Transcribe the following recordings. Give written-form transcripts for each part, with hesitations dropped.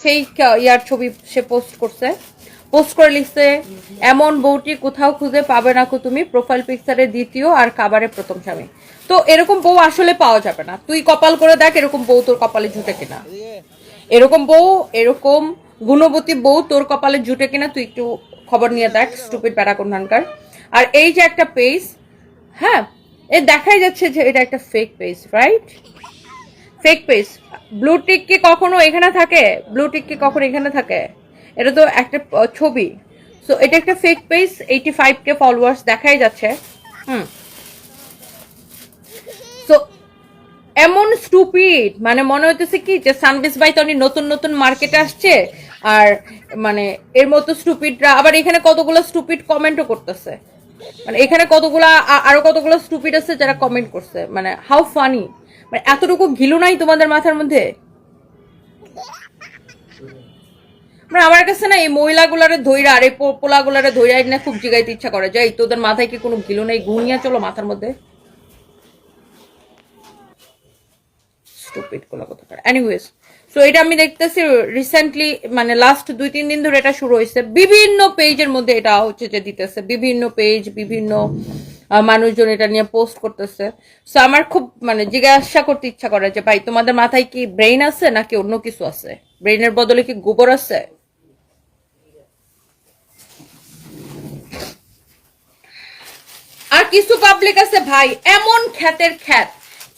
Fake ইয়ার ছবি সে post করছে, post করে লিখছে এমন বউটি কোথাও খুঁজে পাবে না কো তুমি, প্রোফাইল পিকচারে দ্বিতীয় আর খাবারে প্রথম স্বামী। তো এরকম বউ আসলে পাওয়া যাবে না, তুই কপাল করে দেখ এরকম বউ তোর কপালে জুটে কিনা, এরকম বউ, এরকম গুণবতী বউ তোর কপালে জুটে কিনা তুই একটু খবর নিয়ে দেখ, স্টুপিড প্যারা কোনখানকার। আর এই যে একটা পেজ, হ্যাঁ এ দেখাই যাচ্ছে যে এটা একটা fake page, right? Fake page. Blue tick কি কখনো এখানে থাকে? ব্লু টিক কি কখনো এখানে থাকে? এটা তো একটা ছবি। সো এটা একটা ফেক পেজ, 85K ফলোয়ার্স দেখাই যাচ্ছে। সো এমন স্টুপিড, মানে মনে হইতেছে কি যে সানবিস ভাই তো নতুন নতুন মার্কেটে আসছে, আর মানে এর মতো স্টুপিডরা আবার এখানে কতগুলো স্টুপিড কমেন্টও করতেছে, মানে এখানে কতগুলা আরো কতগুলো স্টুপিড আছে যারা কমেন্ট করছে, মানে হাউ ফানি, মানে এতটুকু ঘিলু নাই তোমাদের মাথার মধ্যে? মানে আমার কাছে না এই মহিলাগুলারে ধইরা আর এই পোলাগুলারে ধইরা না খুব জিগাইতে ইচ্ছা করে, যাই তোদের মাথায় কি কোনো ঘিলু নেই? ঘুমিয়ে চলো মাথার মধ্যে, স্টুপিড গুলো কোথাকার। এনিওয়েজ, সো এটা আমি দেখতেছি রিসেন্টলি, মানে লাস্ট 2-3 দিন ধরে এটা শুরু হয়েছে, বিভিন্ন পেজের মধ্যে এটা হচ্ছে যে দিতেছে, বিভিন্ন পেজ, বিভিন্ন মানুষজন এটা নিয়ে পোস্ট করতেছে। সো আমার খুব মানে জিজ্ঞাসা করতে ইচ্ছা করে যে ভাই তোমাদের মাথায় কি ব্রেইন আছে নাকি অন্য কিছু আছে? ব্রেইনের বদলে কি গোবর আছে? আর কিছু পাবলিক আছে ভাই এমন খ্যাতের খ্যাত,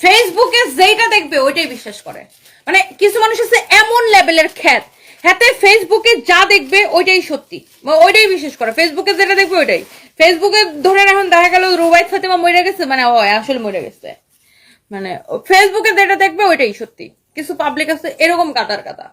ফেসবুকে যেটা দেখবে ওইটাই বিশ্বাস করে। মানে কিছু মানুষ আছে এমন লেভেলের খ্যাত, হাতে ফেসবুকে যা দেখবে ওইটাই সত্যি, ওইটাই বিশ্বাস করে, ফেসবুকে যেটা দেখবে ওইটাই। ফেসবুকে ধরে এখন দেখা গেল রুবাইত ফাতেমা মরে গেছে, মানে ও আসলে মরে গেছে, মানে ফেসবুকে যেটা দেখবে ওইটাই সত্যি। কিছু পাবলিক আছে এরকম কাতার কাতা।